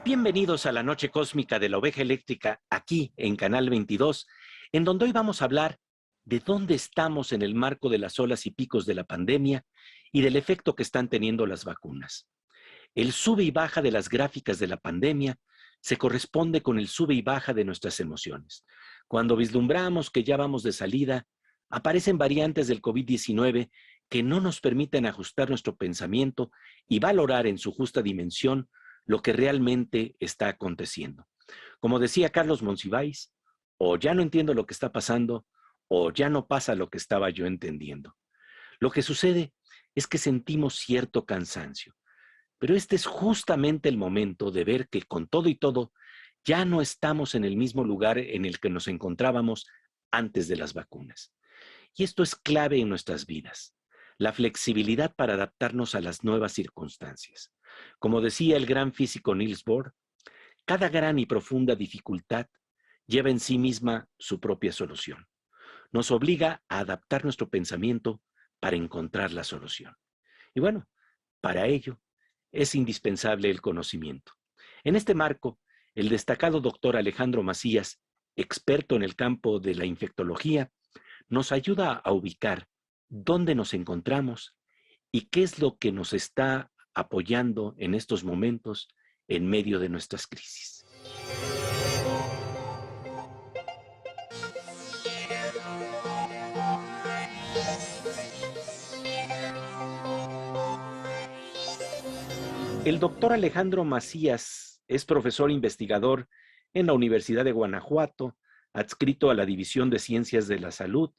Bienvenidos a la Noche Cósmica de la Oveja Eléctrica, aquí en Canal 22, en donde hoy vamos a hablar de dónde estamos en el marco de las olas y picos de la pandemia y del efecto que están teniendo las vacunas. El sube y baja de las gráficas de la pandemia se corresponde con el sube y baja de nuestras emociones. Cuando vislumbramos que ya vamos de salida, aparecen variantes del COVID-19 que no nos permiten ajustar nuestro pensamiento y valorar en su justa dimensión lo que realmente está aconteciendo. Como decía Carlos Monsiváis, o ya no entiendo lo que está pasando, o ya no pasa lo que estaba yo entendiendo. Lo que sucede es que sentimos cierto cansancio, pero este es justamente el momento de ver que con todo y todo, ya no estamos en el mismo lugar en el que nos encontrábamos antes de las vacunas. Y esto es clave en nuestras vidas, la flexibilidad para adaptarnos a las nuevas circunstancias. Como decía el gran físico Niels Bohr, cada gran y profunda dificultad lleva en sí misma su propia solución. Nos obliga a adaptar nuestro pensamiento para encontrar la solución. Y bueno, para ello es indispensable el conocimiento. En este marco, el destacado doctor Alejandro Macías, experto en el campo de la infectología, nos ayuda a ubicar dónde nos encontramos y qué es lo que nos está apoyando en estos momentos en medio de nuestras crisis. El doctor Alejandro Macías es profesor investigador en la Universidad de Guanajuato, adscrito a la División de Ciencias de la Salud,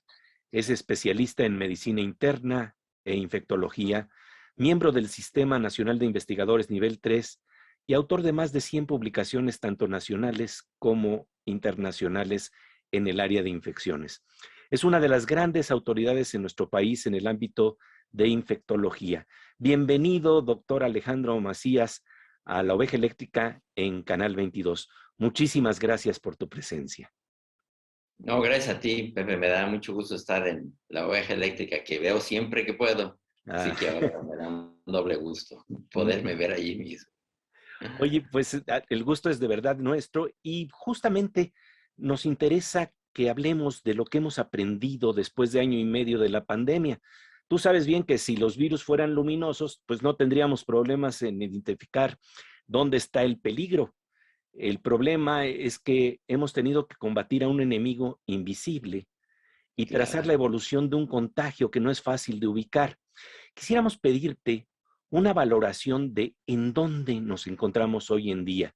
es especialista en medicina interna e infectología, miembro del Sistema Nacional de Investigadores Nivel 3 y autor de más de 100 publicaciones tanto nacionales como internacionales en el área de infecciones. Es una de las grandes autoridades en nuestro país en el ámbito de infectología. Bienvenido, doctor Alejandro Macías, a la Oveja Eléctrica en Canal 22. Muchísimas gracias por tu presencia. No, gracias a ti, Pepe. Me da mucho gusto estar en la Oveja Eléctrica, que veo siempre que puedo. Así que ahora me da un doble gusto poderme ver allí mismo. Oye, pues el gusto es de verdad nuestro y justamente nos interesa que hablemos de lo que hemos aprendido después de año y medio de la pandemia. Tú sabes bien que si los virus fueran luminosos, pues no tendríamos problemas en identificar dónde está el peligro. El problema es que hemos tenido que combatir a un enemigo invisible y trazar la Claro. evolución de un contagio que no es fácil de ubicar. Quisiéramos pedirte una valoración de en dónde nos encontramos hoy en día.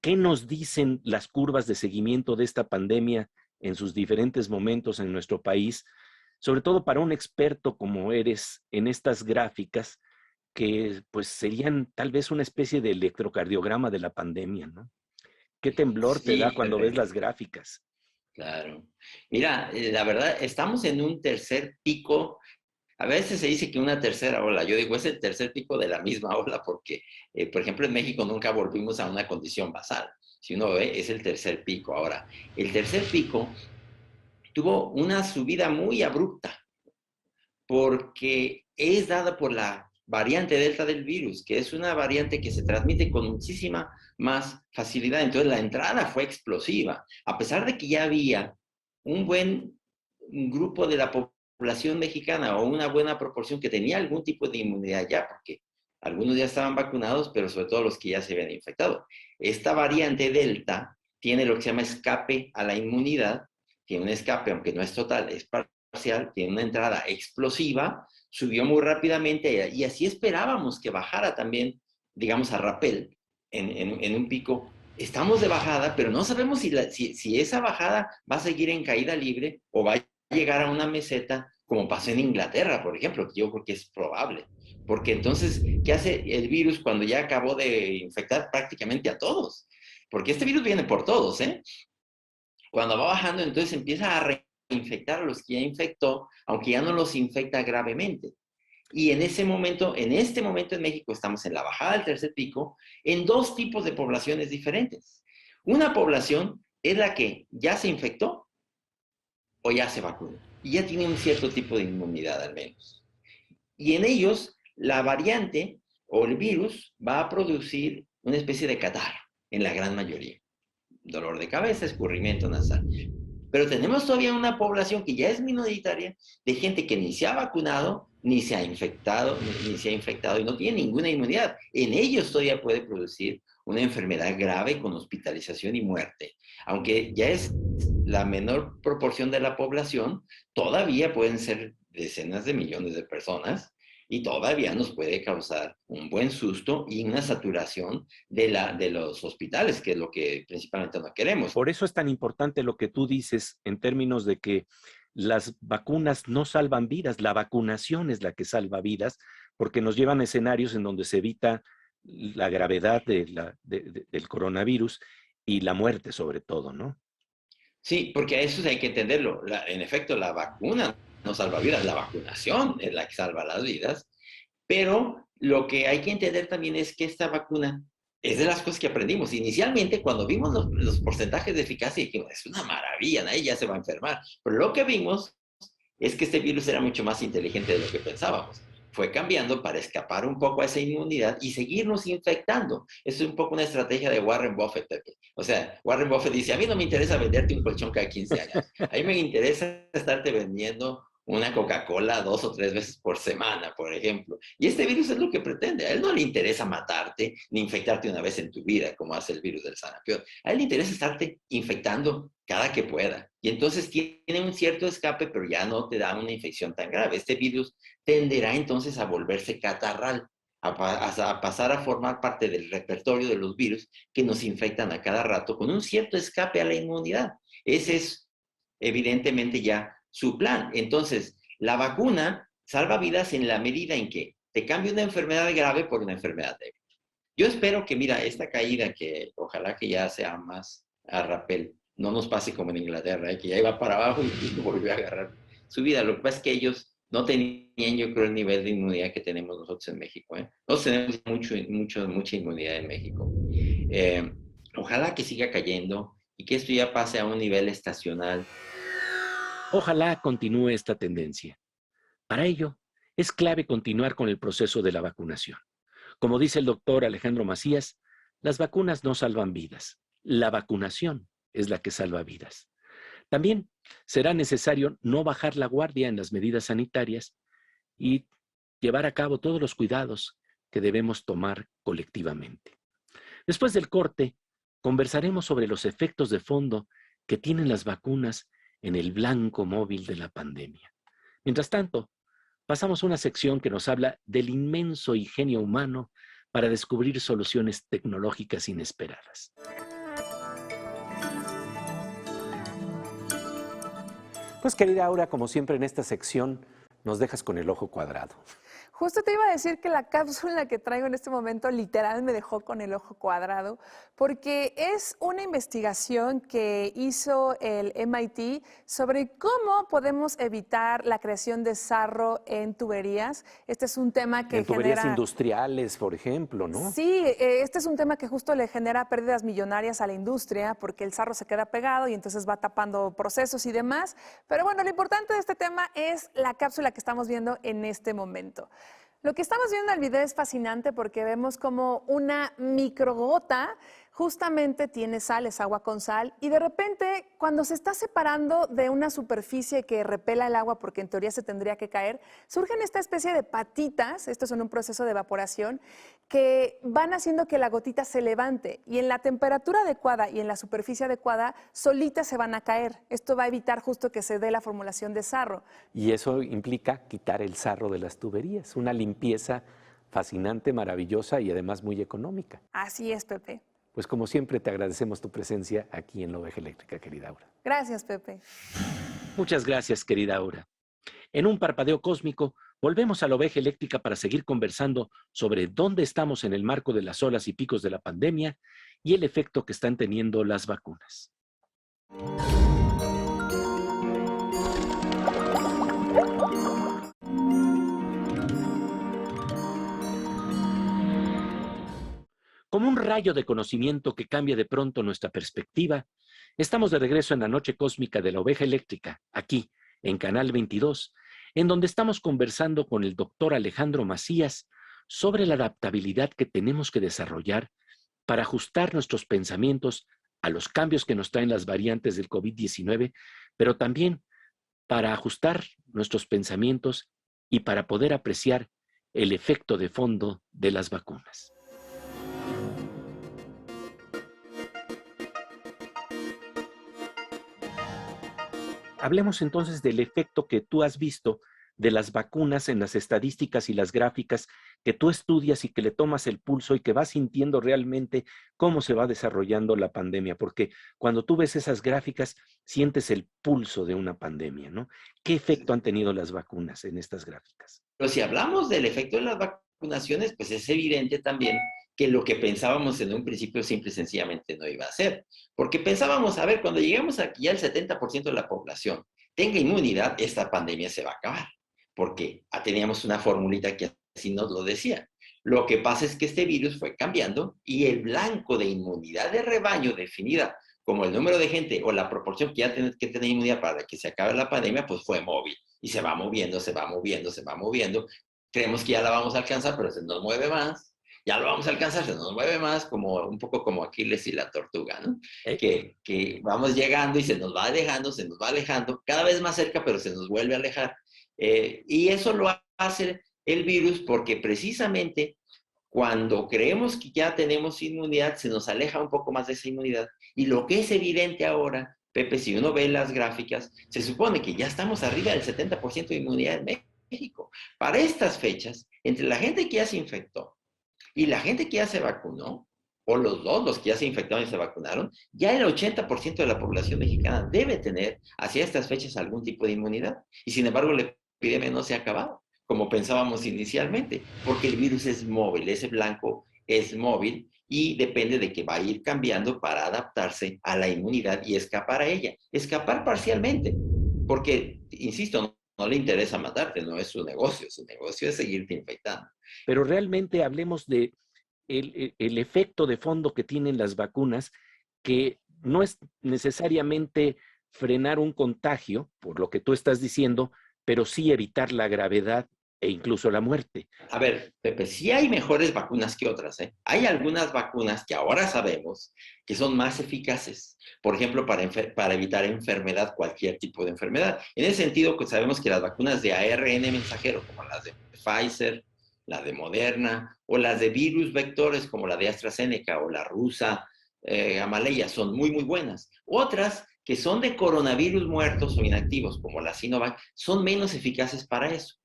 ¿Qué nos dicen las curvas de seguimiento de esta pandemia en sus diferentes momentos en nuestro país? Sobre todo para un experto como eres en estas gráficas, que pues serían tal vez una especie de electrocardiograma de la pandemia, ¿no? ¿Qué temblor te da Sí, cuando ves Pepe, las gráficas? claro. Mira, la verdad, estamos en un tercer pico. A veces se dice que una tercera ola. Yo digo, es el tercer pico de la misma ola porque, por ejemplo, en México nunca volvimos a una condición basal. Si uno ve, es el tercer pico. Ahora, el tercer pico tuvo una subida muy abrupta porque es dada por la variante delta del virus, que es una variante que se transmite con muchísima más facilidad. Entonces la entrada fue explosiva, a pesar de que ya había un buen grupo de la población mexicana o una buena proporción que tenía algún tipo de inmunidad ya, porque algunos ya estaban vacunados, pero sobre todo los que ya se habían infectado. Esta variante delta tiene lo que se llama escape a la inmunidad, tiene un escape, aunque no es total, es parcial, tiene una entrada explosiva, subió muy rápidamente y así esperábamos que bajara también, digamos, a rapel en un pico. Estamos de bajada, pero no sabemos si esa bajada va a seguir en caída libre o va a llegar a una meseta, como pasó en Inglaterra, por ejemplo, que yo creo que es probable. Porque entonces, ¿qué hace el virus cuando ya acabó de infectar prácticamente a todos? Porque este virus viene por todos, ¿eh? Cuando va bajando, entonces empieza a reinfectar a los que ya infectó, aunque ya no los infecta gravemente. Y en ese momento, en este momento en México, estamos en la bajada del tercer pico, en dos tipos de poblaciones diferentes. Una población es la que ya se infectó o ya se vacunó, y ya tiene un cierto tipo de inmunidad al menos. Y en ellos, la variante o el virus va a producir una especie de catarro. en la gran mayoría. Dolor de cabeza, escurrimiento nasal. Pero tenemos todavía una población que ya es minoritaria de gente que ni se ha vacunado, ni se ha infectado, ni se ha infectado y no tiene ninguna inmunidad. En ellos todavía puede producir una enfermedad grave con hospitalización y muerte. Aunque ya es la menor proporción de la población, todavía pueden ser decenas de millones de personas y todavía nos puede causar un buen susto y una saturación de los hospitales, que es lo que principalmente no queremos. Por eso es tan importante lo que tú dices en términos de que las vacunas no salvan vidas, la vacunación es la que salva vidas, porque nos llevan a escenarios en donde se evita la gravedad del coronavirus y la muerte sobre todo, ¿no? Sí, porque a eso hay que entenderlo. En efecto, la vacuna no salva vidas, la vacunación es la que salva las vidas, pero lo que hay que entender también es que esta vacuna es de las cosas que aprendimos. Inicialmente, cuando vimos los porcentajes de eficacia, dijimos, es una maravilla, nadie ya se va a enfermar. Pero lo que vimos es que este virus era mucho más inteligente de lo que pensábamos. Fue cambiando para escapar un poco a esa inmunidad y seguirnos infectando. Es un poco una estrategia de Warren Buffett, Pepe. O sea, Warren Buffett dice, a mí no me interesa venderte un colchón cada 15 años. A mí me interesa estarte vendiendo una Coca-Cola 2 o 3 veces por semana, por ejemplo. Y este virus es lo que pretende. A él no le interesa matarte ni infectarte una vez en tu vida, como hace el virus del sarampión. A él le interesa estarte infectando cada que pueda. Y entonces tiene un cierto escape, pero ya no te da una infección tan grave. Este virus tenderá entonces a volverse catarral, a pasar a formar parte del repertorio de los virus que nos infectan a cada rato con un cierto escape a la inmunidad. Ese es evidentemente ya su plan. Entonces, la vacuna salva vidas en la medida en que te cambia una enfermedad grave por una enfermedad débil. Yo espero que, mira, esta caída que ojalá que ya sea más a rapel, no nos pase como en Inglaterra, que ya iba para abajo y volvió a agarrar su vida. Lo que pasa es que ellos no tenían, yo creo, el nivel de inmunidad que tenemos nosotros en México. Nosotros tenemos mucha inmunidad en México. Ojalá que siga cayendo y que esto ya pase a un nivel estacional. Ojalá continúe esta tendencia. Para ello, es clave continuar con el proceso de la vacunación. Como dice el doctor Alejandro Macías, las vacunas no salvan vidas. La vacunación es la que salva vidas. También será necesario no bajar la guardia en las medidas sanitarias y llevar a cabo todos los cuidados que debemos tomar colectivamente. Después del corte, conversaremos sobre los efectos de fondo que tienen las vacunas en el blanco móvil de la pandemia. Mientras tanto, pasamos a una sección que nos habla del inmenso ingenio humano para descubrir soluciones tecnológicas inesperadas. Pues querida Aura, como siempre en esta sección, nos dejas con el ojo cuadrado. Justo te iba a decir que la cápsula que traigo en este momento literal me dejó con el ojo cuadrado, porque es una investigación que hizo el MIT sobre cómo podemos evitar la creación de sarro en tuberías. Este es un tema que en tuberías industriales, por ejemplo, ¿no? Sí, este es un tema que justo le genera pérdidas millonarias a la industria porque el sarro se queda pegado y entonces va tapando procesos y demás. Pero bueno, lo importante de este tema es la cápsula que estamos viendo en este momento. Lo que estamos viendo en el video es fascinante porque vemos como una microgota justamente tiene sal, es agua con sal, y de repente cuando se está separando de una superficie que repela el agua, porque en teoría se tendría que caer, surgen esta especie de patitas, esto es en un proceso de evaporación, que van haciendo que la gotita se levante, y en la temperatura adecuada y en la superficie adecuada, solitas se van a caer. Esto va a evitar justo que se dé la formulación de sarro. Y eso implica quitar el sarro de las tuberías, una limpieza fascinante, maravillosa y además muy económica. Así es, Pepe. Pues como siempre te agradecemos tu presencia aquí en La Oveja Eléctrica, querida Aura. Gracias, Pepe. Muchas gracias, querida Aura. En un parpadeo cósmico, volvemos a La Oveja Eléctrica para seguir conversando sobre dónde estamos en el marco de las olas y picos de la pandemia y el efecto que están teniendo las vacunas. Como un rayo de conocimiento que cambia de pronto nuestra perspectiva, estamos de regreso en la noche cósmica de La Oveja Eléctrica, aquí, en Canal 22, en donde estamos conversando con el doctor Alejandro Macías sobre la adaptabilidad que tenemos que desarrollar para ajustar nuestros pensamientos a los cambios que nos traen las variantes del COVID-19, pero también para ajustar nuestros pensamientos y para poder apreciar el efecto de fondo de las vacunas. Hablemos entonces del efecto que tú has visto de las vacunas en las estadísticas y las gráficas que tú estudias y que le tomas el pulso y que vas sintiendo realmente cómo se va desarrollando la pandemia, porque cuando tú ves esas gráficas sientes el pulso de una pandemia, ¿no? ¿Qué efecto han tenido las vacunas en estas gráficas? Pero si hablamos del efecto de las vacunaciones, pues es evidente también que lo que pensábamos en un principio simple y sencillamente no iba a ser. Porque pensábamos, a ver, cuando llegamos aquí ya el 70% de la población tenga inmunidad, esta pandemia se va a acabar. Porque teníamos una formulita que así nos lo decía. Lo que pasa es que este virus fue cambiando y el blanco de inmunidad de rebaño definida como el número de gente o la proporción que ya tiene que tener inmunidad para que se acabe la pandemia, pues fue móvil. Y se va moviendo, se va moviendo, se va moviendo. Creemos que ya la vamos a alcanzar, pero se nos mueve más. Ya lo vamos a alcanzar, se nos mueve más, como un poco como Aquiles y la tortuga, ¿no? Que vamos llegando y se nos va alejando, cada vez más cerca, pero se nos vuelve a alejar. Y eso lo hace el virus porque precisamente cuando creemos que ya tenemos inmunidad, se nos aleja un poco más de esa inmunidad. Y lo que es evidente ahora, Pepe, si uno ve las gráficas, se supone que ya estamos arriba del 70% de inmunidad en México. Para estas fechas, entre la gente que ya se infectó y la gente que ya se vacunó, o los dos, los que ya se infectaron y se vacunaron, ya el 80% de la población mexicana debe tener hacia estas fechas algún tipo de inmunidad. Y sin embargo, la epidemia no se ha acabado, como pensábamos inicialmente, porque el virus es móvil, ese blanco es móvil y depende de que va a ir cambiando para adaptarse a la inmunidad y escapar a ella. Escapar parcialmente, porque, insisto, no le interesa matarte, no es su negocio es seguirte infectando. Pero realmente hablemos de el efecto de fondo que tienen las vacunas, que no es necesariamente frenar un contagio, por lo que tú estás diciendo, pero sí evitar la gravedad e incluso la muerte. A ver, Pepe, sí hay mejores vacunas que otras, ¿eh? Hay algunas vacunas que ahora sabemos que son más eficaces, por ejemplo, para evitar enfermedad, cualquier tipo de enfermedad. En ese sentido, pues sabemos que las vacunas de ARN mensajero, como las de Pfizer, la de Moderna, o las de virus vectores, como la de AstraZeneca o la rusa Gamaleya, son muy, muy buenas. Otras que son de coronavirus muertos o inactivos, como la Sinovac, son menos eficaces para eso.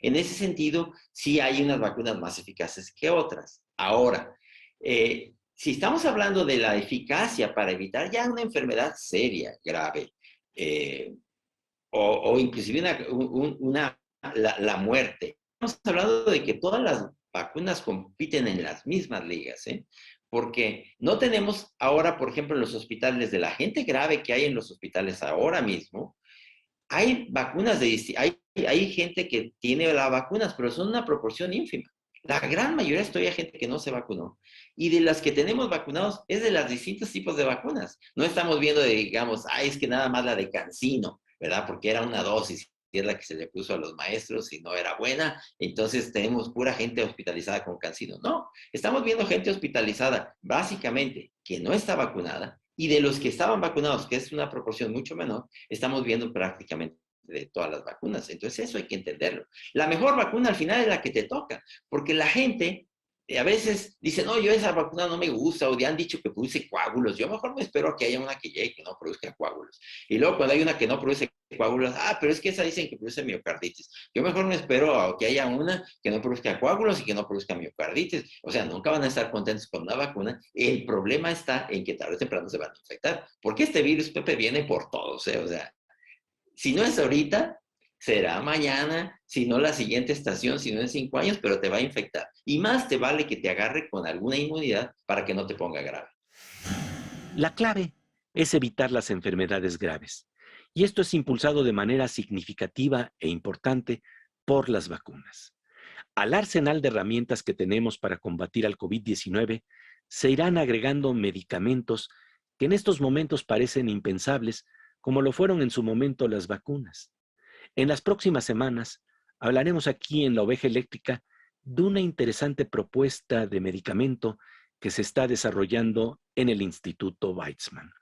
En ese sentido, sí hay unas vacunas más eficaces que otras. Ahora, si estamos hablando de la eficacia para evitar ya una enfermedad seria, grave, o inclusive la muerte, estamos hablando de que todas las vacunas compiten en las mismas ligas, ¿eh? Porque no tenemos ahora, por ejemplo, en los hospitales, de la gente grave que hay en los hospitales ahora mismo, hay vacunas hay gente que tiene las vacunas, pero son una proporción ínfima. La gran mayoría es todavía gente que no se vacunó. Y de las que tenemos vacunados es de los distintos tipos de vacunas. No estamos viendo, digamos, es que nada más la de CanSino, ¿verdad? Porque era una dosis y es la que se le puso a los maestros y no era buena. Entonces tenemos pura gente hospitalizada con CanSino. No, estamos viendo gente hospitalizada, básicamente, que no está vacunada. Y de los que estaban vacunados, que es una proporción mucho menor, estamos viendo prácticamente de todas las vacunas. Entonces eso hay que entenderlo. La mejor vacuna al final es la que te toca, porque la gente a veces dice, no, yo esa vacuna no me gusta, o ya han dicho que produce coágulos. Yo mejor me espero a que haya una que llegue que no produzca coágulos. Y luego cuando hay una que no produce coágulos, pero es que esa dicen que produce miocarditis. Yo mejor me espero a que haya una que no produzca coágulos y que no produzca miocarditis. O sea, nunca van a estar contentos con una vacuna. El problema está en que tarde o temprano se van a infectar. Porque este virus, Pepe, viene por todos, ¿eh? O sea, si no es ahorita, será mañana, si no la siguiente estación, si no en 5 años, pero te va a infectar. Y más te vale que te agarre con alguna inmunidad para que no te ponga grave. La clave es evitar las enfermedades graves. Y esto es impulsado de manera significativa e importante por las vacunas. Al arsenal de herramientas que tenemos para combatir al COVID-19, se irán agregando medicamentos que en estos momentos parecen impensables, como lo fueron en su momento las vacunas. En las próximas semanas hablaremos aquí en La Oveja Eléctrica de una interesante propuesta de medicamento que se está desarrollando en el Instituto Weizmann.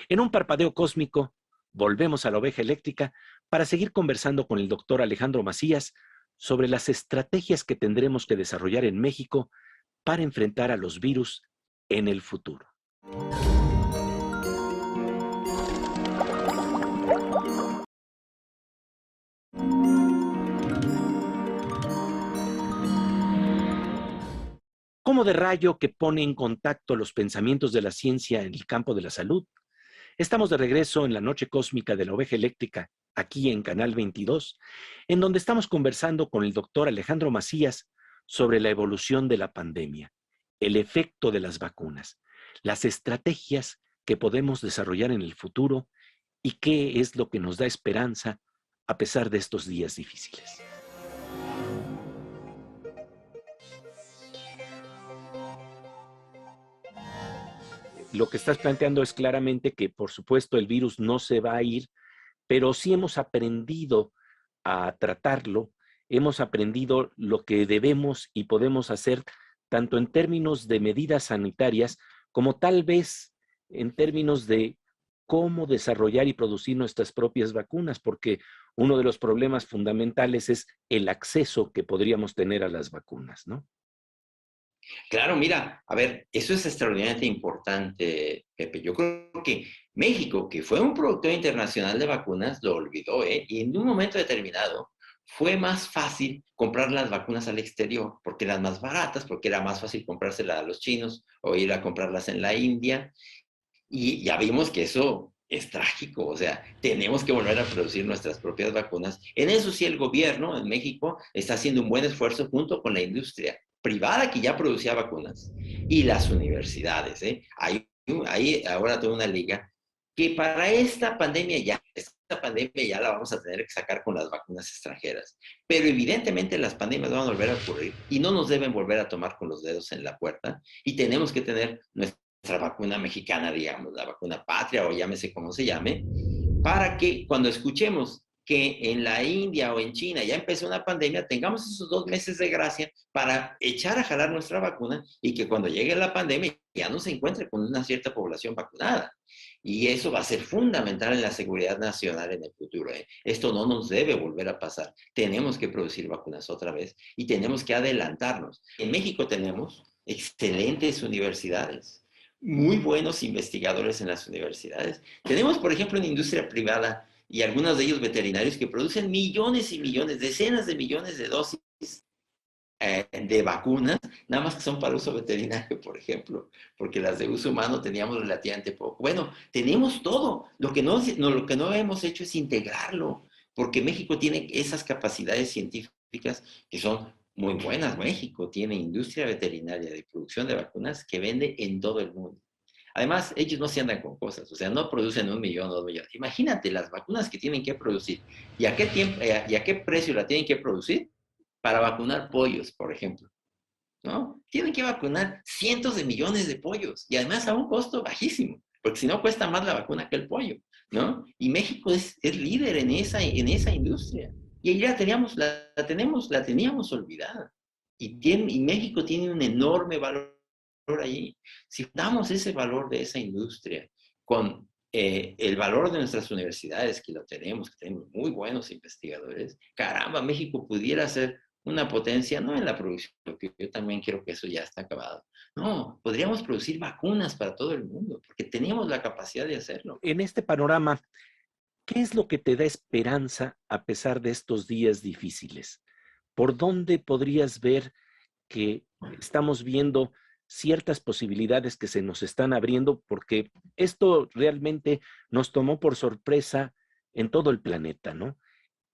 En un parpadeo cósmico, volvemos a la oveja eléctrica para seguir conversando con el doctor Alejandro Macías sobre las estrategias que tendremos que desarrollar en México para enfrentar a los virus en el futuro. ¿Cómo de rayo que pone en contacto los pensamientos de la ciencia en el campo de la salud? Estamos de regreso en la noche cósmica de la oveja eléctrica, aquí en Canal 22, en donde estamos conversando con el doctor Alejandro Macías sobre la evolución de la pandemia, el efecto de las vacunas, las estrategias que podemos desarrollar en el futuro y qué es lo que nos da esperanza a pesar de estos días difíciles. Lo que estás planteando es claramente que, por supuesto, el virus no se va a ir, pero sí hemos aprendido a tratarlo, hemos aprendido lo que debemos y podemos hacer, tanto en términos de medidas sanitarias, como tal vez en términos de cómo desarrollar y producir nuestras propias vacunas, porque uno de los problemas fundamentales es el acceso que podríamos tener a las vacunas, ¿no? Claro, mira, a ver, eso es extraordinariamente importante, Pepe. Yo creo que México, que fue un productor internacional de vacunas, lo olvidó, ¿eh? Y en un momento determinado fue más fácil comprar las vacunas al exterior, porque eran más baratas, porque era más fácil comprárselas a los chinos o ir a comprarlas en la India. Y ya vimos que eso es trágico, o sea, tenemos que volver a producir nuestras propias vacunas. En eso sí el gobierno en México está haciendo un buen esfuerzo junto con la industria privada que ya producía vacunas y las universidades, ¿eh? Ahí ahora tengo una liga que para esta pandemia ya la vamos a tener que sacar con las vacunas extranjeras. Pero evidentemente las pandemias van a volver a ocurrir y no nos deben volver a tomar con los dedos en la puerta y tenemos que tener nuestra vacuna mexicana, digamos, la vacuna patria o llámese como se llame, para que cuando escuchemos que en la India o en China ya empezó una pandemia, tengamos esos 2 meses de gracia para echar a jalar nuestra vacuna y que cuando llegue la pandemia ya no se encuentre con una cierta población vacunada. Y eso va a ser fundamental en la seguridad nacional en el futuro, ¿eh? Esto no nos debe volver a pasar. Tenemos que producir vacunas otra vez y tenemos que adelantarnos. En México tenemos excelentes universidades, muy buenos investigadores en las universidades. Tenemos, por ejemplo, una industria privada y algunos de ellos veterinarios que producen millones y millones, decenas de millones de dosis de vacunas, nada más que son para uso veterinario, por ejemplo, porque las de uso humano teníamos relativamente poco. Bueno, tenemos todo. Lo que no hemos hecho es integrarlo, porque México tiene esas capacidades científicas que son muy buenas. México tiene industria veterinaria de producción de vacunas que vende en todo el mundo. Además, ellos no se andan con cosas, o sea, no producen 1 millón o 2 millones. Imagínate las vacunas que tienen que producir y a qué tiempo, y a qué precio la tienen que producir para vacunar pollos, por ejemplo, ¿no? Tienen que vacunar cientos de millones de pollos y además a un costo bajísimo, porque si no cuesta más la vacuna que el pollo, ¿no? Y México es líder en esa industria. Y ahí la teníamos olvidada. Y México tiene un enorme valor ahí. Si damos ese valor de esa industria con el valor de nuestras universidades, que tenemos muy buenos investigadores, caramba, México pudiera ser una potencia, no en la producción, porque yo también creo que eso ya está acabado. No, podríamos producir vacunas para todo el mundo, porque tenemos la capacidad de hacerlo. En este panorama, ¿qué es lo que te da esperanza a pesar de estos días difíciles? ¿Por dónde podrías ver que estamos viendo ciertas posibilidades que se nos están abriendo? Porque esto realmente nos tomó por sorpresa en todo el planeta, ¿no?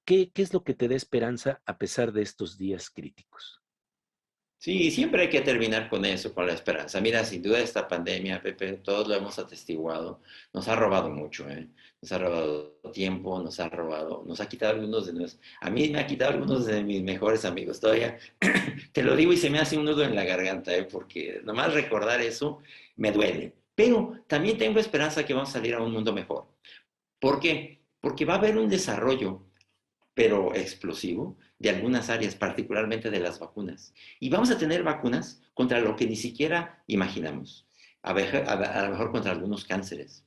¿Qué es lo que te da esperanza a pesar de estos días críticos? Sí, siempre hay que terminar con eso, con la esperanza. Mira, sin duda esta pandemia, Pepe, todos lo hemos atestiguado, nos ha robado mucho, ¿eh? Nos ha robado tiempo, nos ha quitado algunos a mí me ha quitado algunos de mis mejores amigos. Todavía te lo digo y se me hace un nudo en la garganta, ¿eh? Porque nomás recordar eso me duele. Pero también tengo esperanza que vamos a salir a un mundo mejor. ¿Por qué? Porque va a haber un desarrollo pero explosivo, de algunas áreas, particularmente de las vacunas. Y vamos a tener vacunas contra lo que ni siquiera imaginamos. A lo mejor contra algunos cánceres,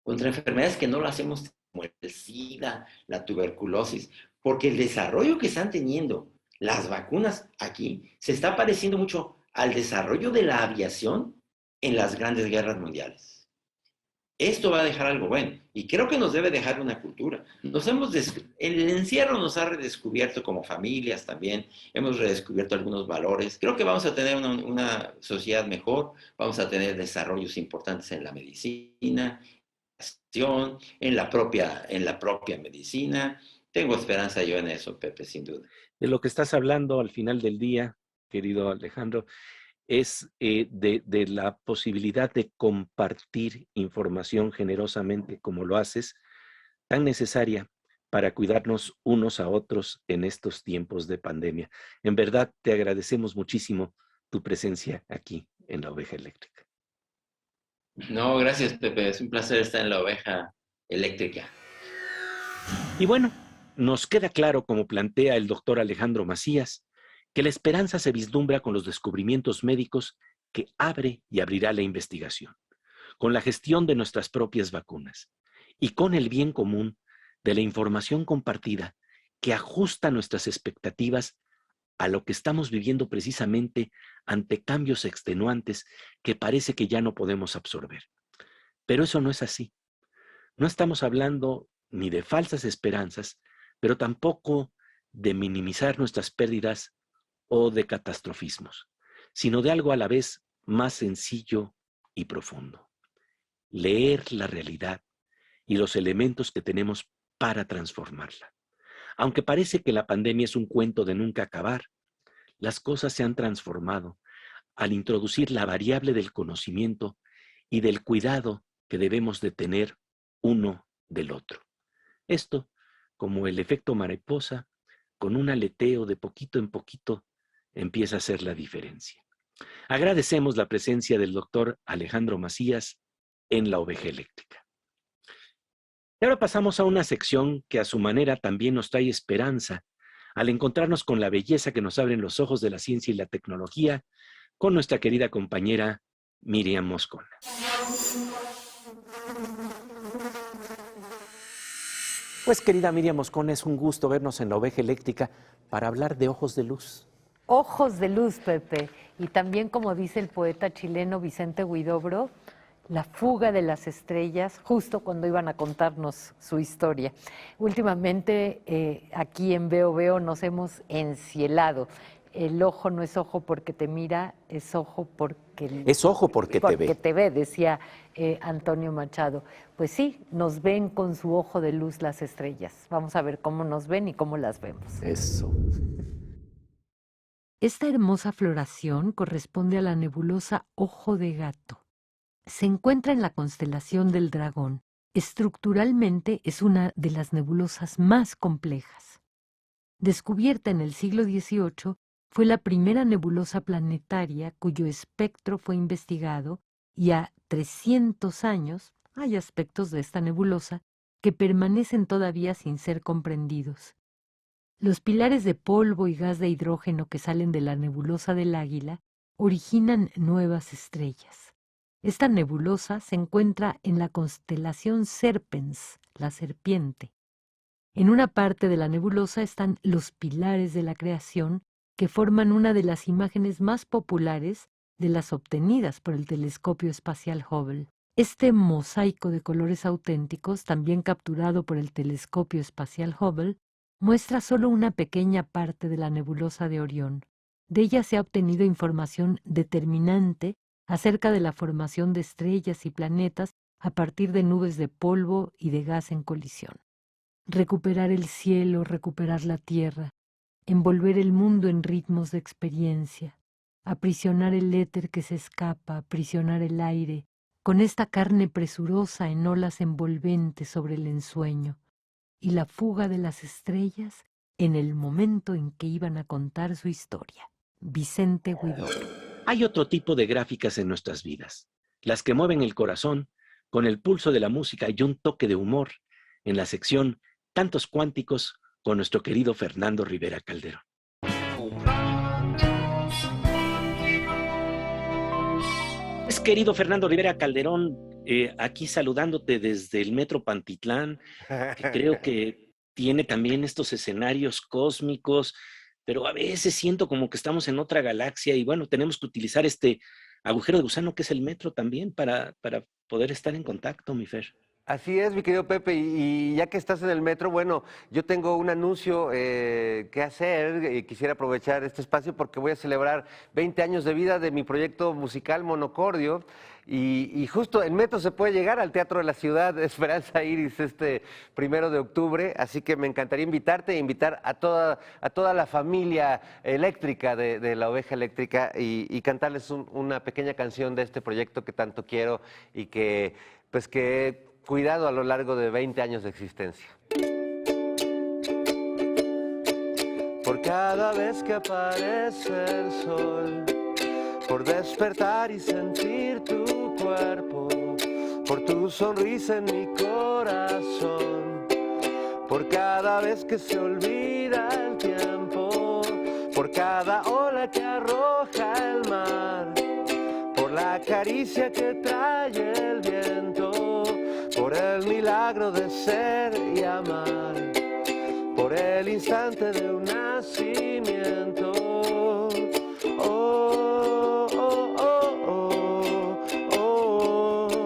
contra enfermedades que no lo hacemos, como el SIDA, la tuberculosis, porque el desarrollo que están teniendo las vacunas aquí se está pareciendo mucho al desarrollo de la aviación en las grandes guerras mundiales. Esto va a dejar algo bueno y creo que nos debe dejar una cultura. El encierro nos ha redescubierto como familias también, hemos redescubierto algunos valores. Creo que vamos a tener una sociedad mejor, vamos a tener desarrollos importantes en la medicina, en la propia medicina. Tengo esperanza yo en eso, Pepe, sin duda. De lo que estás hablando al final del día, querido Alejandro, es de la posibilidad de compartir información generosamente como lo haces, tan necesaria para cuidarnos unos a otros en estos tiempos de pandemia. En verdad, te agradecemos muchísimo tu presencia aquí en La Oveja Eléctrica. No, gracias, Pepe. Es un placer estar en La Oveja Eléctrica. Y bueno, nos queda claro, como plantea el doctor Alejandro Macías, que la esperanza se vislumbra con los descubrimientos médicos que abre y abrirá la investigación, con la gestión de nuestras propias vacunas y con el bien común de la información compartida que ajusta nuestras expectativas a lo que estamos viviendo precisamente ante cambios extenuantes que parece que ya no podemos absorber. Pero eso no es así. No estamos hablando ni de falsas esperanzas, pero tampoco de minimizar nuestras pérdidas o de catastrofismos, sino de algo a la vez más sencillo y profundo. Leer la realidad y los elementos que tenemos para transformarla. Aunque parece que la pandemia es un cuento de nunca acabar, las cosas se han transformado al introducir la variable del conocimiento y del cuidado que debemos de tener uno del otro. Esto, como el efecto mariposa, con un aleteo de poquito en poquito, empieza a hacer la diferencia. Agradecemos la presencia del doctor Alejandro Macías en La Oveja Eléctrica. Y ahora pasamos a una sección que a su manera también nos trae esperanza al encontrarnos con la belleza que nos abren los ojos de la ciencia y la tecnología con nuestra querida compañera Miriam Moscona. Pues querida Miriam Moscona, es un gusto vernos en La Oveja Eléctrica para hablar de ojos de luz. Ojos de luz, Pepe. Y también, como dice el poeta chileno Vicente Huidobro, la fuga de las estrellas, justo cuando iban a contarnos su historia. Últimamente, aquí en Veo Veo nos hemos encielado. El ojo no es ojo porque te mira, es ojo porque... Es ojo porque te ve. Porque te ve, decía Antonio Machado. Pues sí, nos ven con su ojo de luz las estrellas. Vamos a ver cómo nos ven y cómo las vemos. Eso. Esta hermosa floración corresponde a la nebulosa Ojo de Gato. Se encuentra en la constelación del Dragón. Estructuralmente es una de las nebulosas más complejas. Descubierta en el siglo XVIII, fue la primera nebulosa planetaria cuyo espectro fue investigado y a 300 años hay aspectos de esta nebulosa que permanecen todavía sin ser comprendidos. Los pilares de polvo y gas de hidrógeno que salen de la nebulosa del Águila originan nuevas estrellas. Esta nebulosa se encuentra en la constelación Serpens, la serpiente. En una parte de la nebulosa están los pilares de la creación, que forman una de las imágenes más populares de las obtenidas por el telescopio espacial Hubble. Este mosaico de colores auténticos, también capturado por el telescopio espacial Hubble, muestra solo una pequeña parte de la nebulosa de Orión. De ella se ha obtenido información determinante acerca de la formación de estrellas y planetas a partir de nubes de polvo y de gas en colisión. Recuperar el cielo, recuperar la tierra, envolver el mundo en ritmos de experiencia, aprisionar el éter que se escapa, aprisionar el aire, con esta carne presurosa en olas envolventes sobre el ensueño, y la fuga de las estrellas en el momento en que iban a contar su historia. Vicente Huidobro. Hay otro tipo de gráficas en nuestras vidas, las que mueven el corazón con el pulso de la música y un toque de humor en la sección Cantos Cuánticos con nuestro querido Fernando Rivera Calderón. Es querido Fernando Rivera Calderón, aquí saludándote desde el Metro Pantitlán, que creo que tiene también estos escenarios cósmicos, pero a veces siento como que estamos en otra galaxia y bueno, tenemos que utilizar este agujero de gusano que es el metro también para poder estar en contacto, mi Fer. Así es, mi querido Pepe, y ya que estás en el metro, bueno, yo tengo un anuncio que hacer y quisiera aprovechar este espacio porque voy a celebrar 20 años de vida de mi proyecto musical Monocordio y justo en metro se puede llegar al Teatro de la Ciudad de Esperanza Iris este 1 de octubre, así que me encantaría invitarte e invitar a toda la familia eléctrica de la Oveja Eléctrica y cantarles una pequeña canción de este proyecto que tanto quiero y que cuidado a lo largo de 20 años de existencia. Por cada vez que aparece el sol, por despertar y sentir tu cuerpo, por tu sonrisa en mi corazón, por cada vez que se olvida el tiempo, por cada ola que arroja el mar, por la caricia que trae el viento, por el milagro de ser y amar, por el instante de un nacimiento. Oh, oh, oh, oh, oh,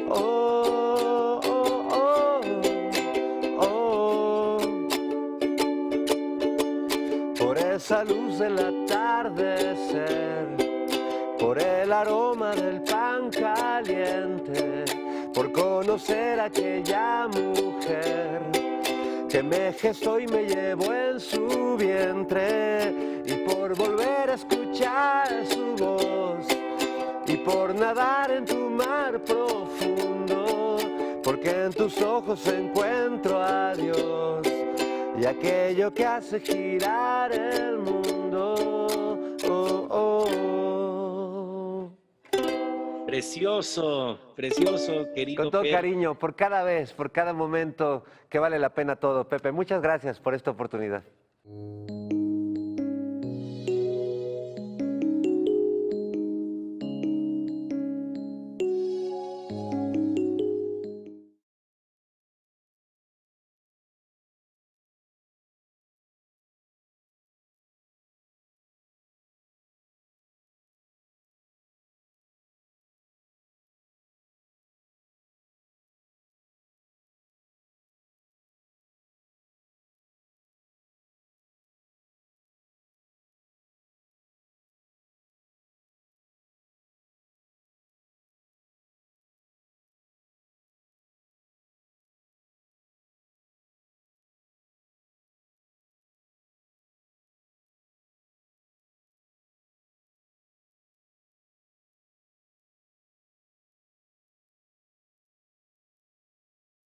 oh, oh, oh, oh. Por esa luz del atardecer, por el aroma del pan caliente, por conocer a aquella mujer que me gestó y me llevó en su vientre, y por volver a escuchar su voz, y por nadar en tu mar profundo, porque en tus ojos encuentro a Dios y aquello que hace girar el mundo. Oh, oh, oh. Precioso, precioso, querido Con todo Fer. cariño, por cada vez, por cada momento que vale la pena todo, Pepe. Muchas gracias por esta oportunidad.